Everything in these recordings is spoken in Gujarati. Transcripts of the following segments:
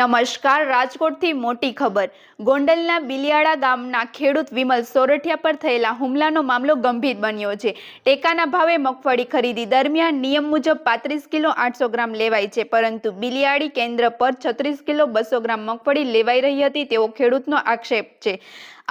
નમસ્કાર, રાજકોટથી મોટી ખબર। ગોંડલના બિલિયાળા ગામના ખેડૂત વિમલ સોરઠિયા પર થયેલા હુમલાનો મામલો ગંભીર બન્યો છે। ટેકાના ભાવે મગફળી ખરીદી દરમિયાન નિયમ મુજબ 35 કિલો 800 ગ્રામ લેવાય છે, પરંતુ બિલિયાળી કેન્દ્ર પર 36 કિલો 200 ગ્રામ મગફળી લેવાઈ રહી હતી તેવો ખેડૂતનો આક્ષેપ છે।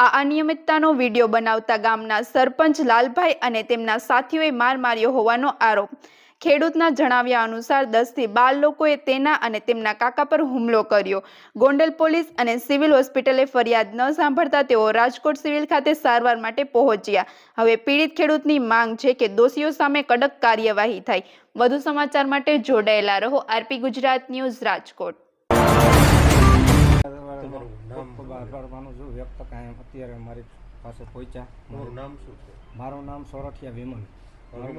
આ અનિયમિતતાનો વિડીયો બનાવતા ગામના સરપંચ લાલભાઈ અને તેમના સાથીઓએ માર માર્યો હોવાનો આરોપ। ખેડૂતના જણાવ્યા અનુસાર 10 થી 12 લોકોએ તેના અને તેમના કાકા પર હુમલો કર્યો। ગોંડલ પોલીસ અને સિવિલ હોસ્પિટલે ફરિયાદ ન સાંભળતા તેઓ રાજકોટ સિવિલ ખાતે સારવાર માટે પહોંચ્યા। હવે પીડિત ખેડૂતની માંગ છે કે દોષીઓ સામે કડક કાર્યવાહી થાય। વધુ સમાચાર માટે જોડાયેલા રહો આરપી ગુજરાત ન્યૂઝ રાજકોટ। મારું નામ સોરઠિયા વિમલ,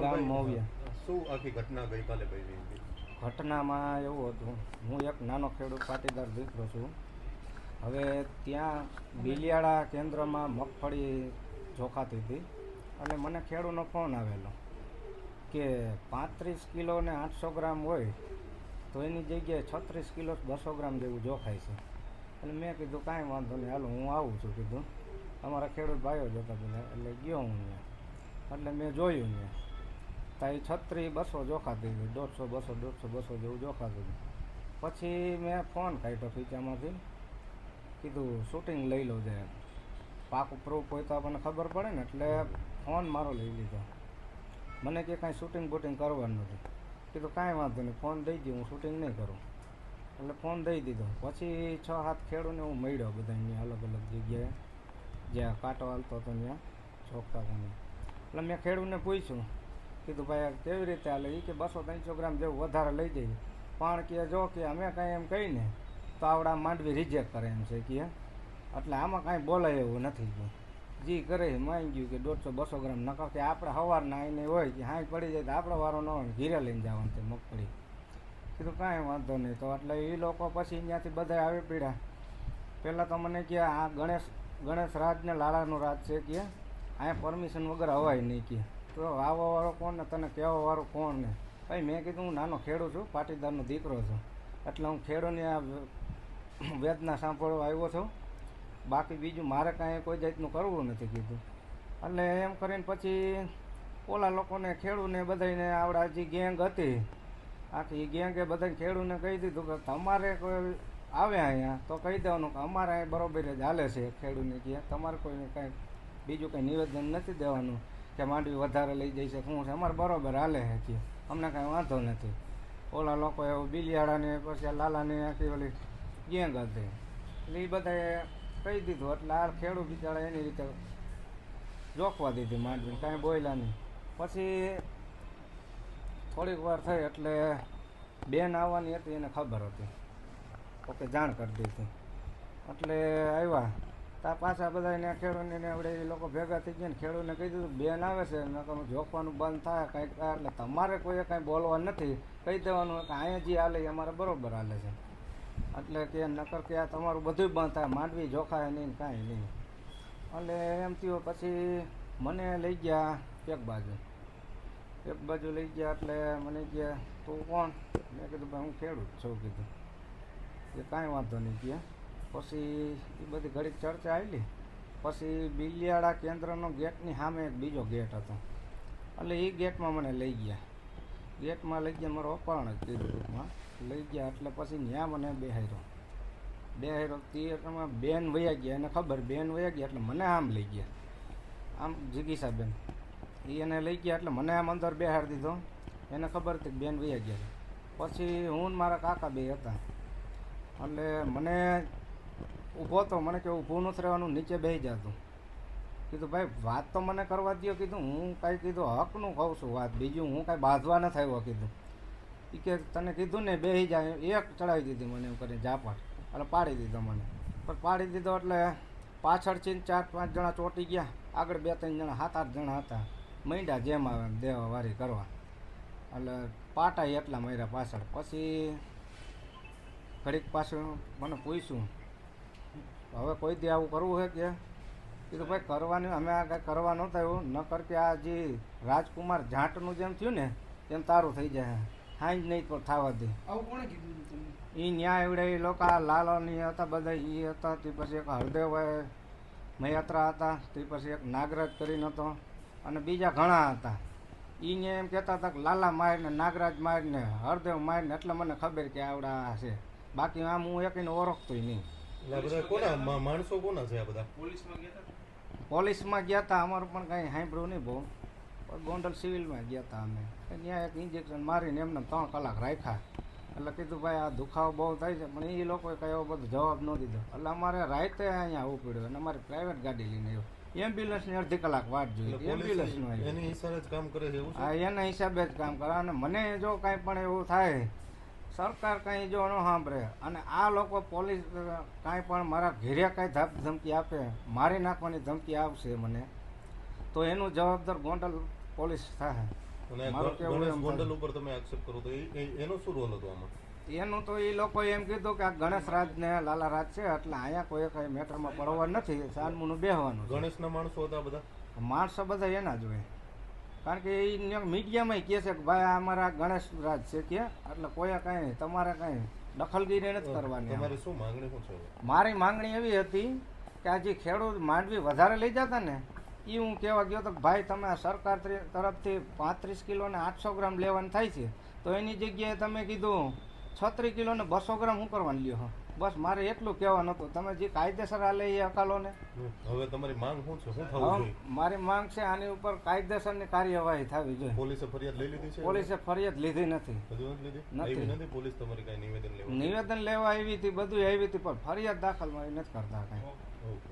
ગામ મોવિયા। શું આખી ઘટના ગઈકાલે બની હતી? ઘટનામાં એવું હતું, હું એક નાનો ખેડૂત પાટીદાર દીકરો છું। હવે ત્યાં બિલિયાળા કેન્દ્રમાં મગફળી જોખાતી હતી અને મને ખેડૂતનો ફોન આવેલો કે 35 કિલો ને 800 ગ્રામ હોય તો એની જગ્યાએ 36 કિલો 200 ગ્રામ જેવું જોખાય છે। અને મેં કીધું કાંઈ વાંધો નહીં, હાલો હું આવું છું કીધું। અમારા ખેડૂત ભાઈઓ જતા બધા, એટલે ગયો હું ત્યાં। એટલે મેં જોયું ત્યાં ત્યાં 36 200 જોખાતી હતી, 150 200 200 જેવું જોખાતું હતું। પછી મેં ફોન કાઢ્યો ખીચામાંથી, કીધું શૂટિંગ લઈ લો જાય, પાકું પ્રૂફ હોય તો આપણને ખબર પડે ને। એટલે ફોન મારો લઈ લીધો। મને કે કાંઈ શૂટિંગ બૂટિંગ કરવાનું નથી। કીધું કાંઈ વાંધો નહીં, ફોન દઈ દઉં, હું શૂટિંગ નહીં કરું। એટલે ફોન દઈ દીધો। પછી 6-7 ખેડૂને હું મળ્યો બધા અહીંયા અલગ અલગ જગ્યાએ, જ્યાં કાંટો હાલતો હતો ત્યાં ચોકતા હતા। એટલે મેં ખેડૂતને પૂછ્યું, કીધું ભાઈ કેવી રીતે હાલે? એ કે 200-300 ગ્રામ જેવું વધારે લઈ જઈએ, પણ કે જો કે અમે કાંઈ એમ કહીને તો આવડા માંડવી રિજેક્ટ કરે એમ છે કે, એટલે આમાં કાંઈ બોલાય એવું નથી। જે કરે માની ગયું કે 150-200 ગ્રામ નકર કે આપણે સવારના આવીને હોય કે હાઈ પડી જાય તો આપણો વારો ન હોય, ઘીરે લઈને જવાનું છે મગફળી। કીધું કાંઈ વાંધો નહીં। તો એટલે એ લોકો પછી ત્યાંથી બધા આવી પીડ્યા। પહેલાં તો મને કે આ ગણેશ રાજને લાલાનું રાજ છે કે અહીંયા પરમિશન વગર હવાય નહીં કે, તો આવવાવાળો કોણ ને તને કહેવાવાળું કોણ ને? ભાઈ મેં કીધું હું નાનો ખેડૂત છું, પાટીદારનો દીકરો છું, એટલે હું ખેડૂતની આ વેદના સાંભળવા આવ્યો છું, બાકી બીજું મારે કાંઈ કોઈ જાતનું કરવું નથી કીધું। એટલે એમ કરીને પછી ઓલા લોકોને ખેડૂતને બધાને આવડા જે ગેંગ હતી આખી ગેંગે બધાને ખેડૂતને કહી દીધું કે તમારે કોઈ આવે અહીંયા તો કહી દેવાનું કે અમારે અહીં બરોબર જ હાલે છે। ખેડૂતને કહે તમારે કોઈને કાંઈ બીજું કંઈ નિવેદન નથી દેવાનું કે માંડવી વધારે લઈ જાય છે, શું છે, અમારે બરોબર હાલે છે કે અમને કાંઈ વાંધો નથી। ઓલા લોકો એવું બિલિયાળાને પછી લાલાની આખી ઓલી ગેંગ હતી, એટલે એ બધાએ કહી દીધું। એટલે આ ખેડૂત બિચારા એની રીતે જોખવા દીધી માંડવી, કાંઈ બોલ્યા નહીં। પછી થોડીક વાર થઈ એટલે બેન આવવાની હતી, એને ખબર હતી, ઓકે જાણ કરી દીધી। એટલે આવ્યા ત્યાં પાછા બધાને ખેડૂતને આપણે એ લોકો ભેગા થઈ ગયા ને ખેડૂતને કહી દીધું બેન આવે છે નકર જોખવાનું બંધ થાય કાંઈક થાય, એટલે તમારે કોઈએ કાંઈ બોલવા નથી, કહી દેવાનું કે અહીંયા જે હાલે એ અમારે બરાબર હાલે છે। એટલે કે નકર કે આ તમારું બધું બંધ થાય, માંડવી જોખાય નહીં કાંઈ નહીં। એટલે એમ થયું પછી મને લઈ ગયા એક બાજુ લઈ ગયા। એટલે મને કહે તું કોણ? મેં કીધું ભાઈ હું ખેડૂત છું કીધું। એ કાંઈ વાંધો નહીં કહે। પછી એ બધી ઘડીક ચર્ચા આવેલી। પછી બિલિયાળા કેન્દ્રનો ગેટની સામે એક બીજો ગેટ હતો, એટલે એ ગેટમાં મને લઈ ગયા। ગેટમાં લઈ ગયા, મારો અપહરણ જ કીધું ટૂંકમાં લઈ ગયા। એટલે પછી ત્યાં મને બેહાર્યો તેમાં બેન વયા ગયા, એને ખબર બેન વયા ગયા એટલે મને આમ લઈ ગયા, આમ જિગીસાબેન એને લઈ ગયા એટલે મને આમ અંદર બેહાડી દીધો, એને ખબર હતી બેન વયા ગયા। પછી હું મારા કાકા બે હતા, એટલે મને ઊભો તો મને કે ઊભું નથી રહેવાનું, નીચે બેસી જતું। કીધું ભાઈ વાત તો મને કરવા દો કીધું, હું કાંઈ કીધું હકનું કહું છું વાત, બીજું હું કાંઈ બાંધવા નથી આવ્યો કીધું। એ કે તને કીધું ને બેસી જાય, એક ચડાવી દીધી મને એમ કરીને ઝાપટ, એટલે પાડી દીધો મને। પણ પાડી દીધો એટલે પાછળથી 4-5 જણા ચોંટી ગયા, આગળ 2-3 જણા 7-8 જણા હતા, મૈંડા જેમ આવે દેવા વારી કરવા, એટલે પાટા એટલા માર્યા પાછળ। પછી ઘડીક પાછું મને પૂછ્યું હવે કોઈ દી આવું કરવું છે કે? કીધું ભાઈ કરવાનું અમે આ કાંઈ કરવા નહોતા એવું, નકર કે આ જે રાજકુમાર જાટનું જેમ થયું ને તેમ તારું થઈ જાય, હાઈ જ નહીં તો થવા દે। આવું કોણે કીધું તમને? એ ન્યાય એવડે એ લોકો લાલોની હતા બધા એ હતા. તે પછી એક હરદેવભાઈ મયાત્રા હતા. તે પછી એક નાગરાજ કરીને હતો અને બીજા ઘણા હતા. એને એમ કહેતા હતા કે લાલા મારને, નાગરાજ મારને, હરદેવ મારને, એટલે મને ખબર કે આવડા છે. બાકી આમ હું એકને ઓળખતોય નહીં. એટલે આ બધા કોના માણસો કોના છે આ બધા? પોલીસમાં ગયા હતા, અમારું પણ કાંઈ સાંભળ્યું નહીં બહુ. પણ ગોંડલ સિવિલમાં ગયા હતા અમે. ત્યાં એક ઇન્જેક્શન મારીને એમને 3 કલાક રાખ્યા. એટલે કીધું ભાઈ આ દુખાવો બહુ થાય છે, પણ એ લોકોએ કંઈ એવો બધો જવાબ ન દીધો. એટલે અમારે રાતે અહીંયા આવવું પડ્યું અને અમારે પ્રાઇવેટ ગાડી લઈને આવ્યો. એમ્બ્યુલન્સની અડધી કલાક વાટ જોઈ. એમ્બ્યુલન્સનું આવ્યું. એની હિસાબે જ કામ કરે છે એવું છે? હા, એના હિસાબે જ કામ કરે. અને મને જો કાંઈ પણ એવું થાય, સરકાર કાંઈ જો ન સાંભળે અને આ લોકો પોલીસ કાંઈ પણ મારા ઘેરે કાંઈ ધાપ ધમકી આપે, મારી નાખવાની ધમકી આવશે મને, તો એનું જવાબદાર ગોંડલ પોલીસ થાય. અને મારું કેવું ગણેશ એમ ગોંડલ ઉપર તમે આક્ષેપ કરો તો એનો શું રોલ હતો આમાં? એનું તો એ લોકોએ એમ કીધું કે આ ગણેશ રાજ ને લાલા રાજ છે, એટલે અહીંયા કોઈ કઈ મેટરમાં પડવા નથી, સાનમુનું બેહવાનું છે. ગણેશના માણસો હતા બધા? માણસો બધા એના જ હોય. કારણ કે એ મીડિયામાં કહે છે કે ભાઈ આ અમારા ગણેશ રાજ છે કે, એટલે કોઈ કાંઈ તમારે કાંઈ દખલગીરી નથી કરવાની. તમારી શું માંગણી શું છે? મારી માંગણી એવી હતી કે આ જે ખેડૂત માંડવી વધારે લઈ જતા ને, એ હું કહેવા ગયો તો કે ભાઈ તમે આ સરકાર તરફથી 35 કિલો ને 800 ગ્રામ લેવાનું થાય છે, તો એની જગ્યાએ તમે કીધું 36 કિલો ને 200 ગ્રામ શું કરવાનું લ્યો? બસ મારે એટલું કહેવાનું હતું. તમે જે કાયદેસર આ લે એ અકાલો ને. હવે તમારી માંગ શું છે? શું થવું જોઈએ? મારી માંગ છે આની ઉપર કાયદેસરની કાર્યવાહી થવી જોઈએ. પોલીસે ફરિયાદ લઈ લીધી છે? પોલીસે ફરિયાદ લીધી નથી. હજુ નથી લીધી? નથી. આવી નથી પોલીસ તમારી કાંઈ નિવેદન લેવા? નિવેદન લેવા આવી હતી, બધું આવી હતી, પણ ફરિયાદ દાખલ નથી કરતા કાંઈ. ઓકે.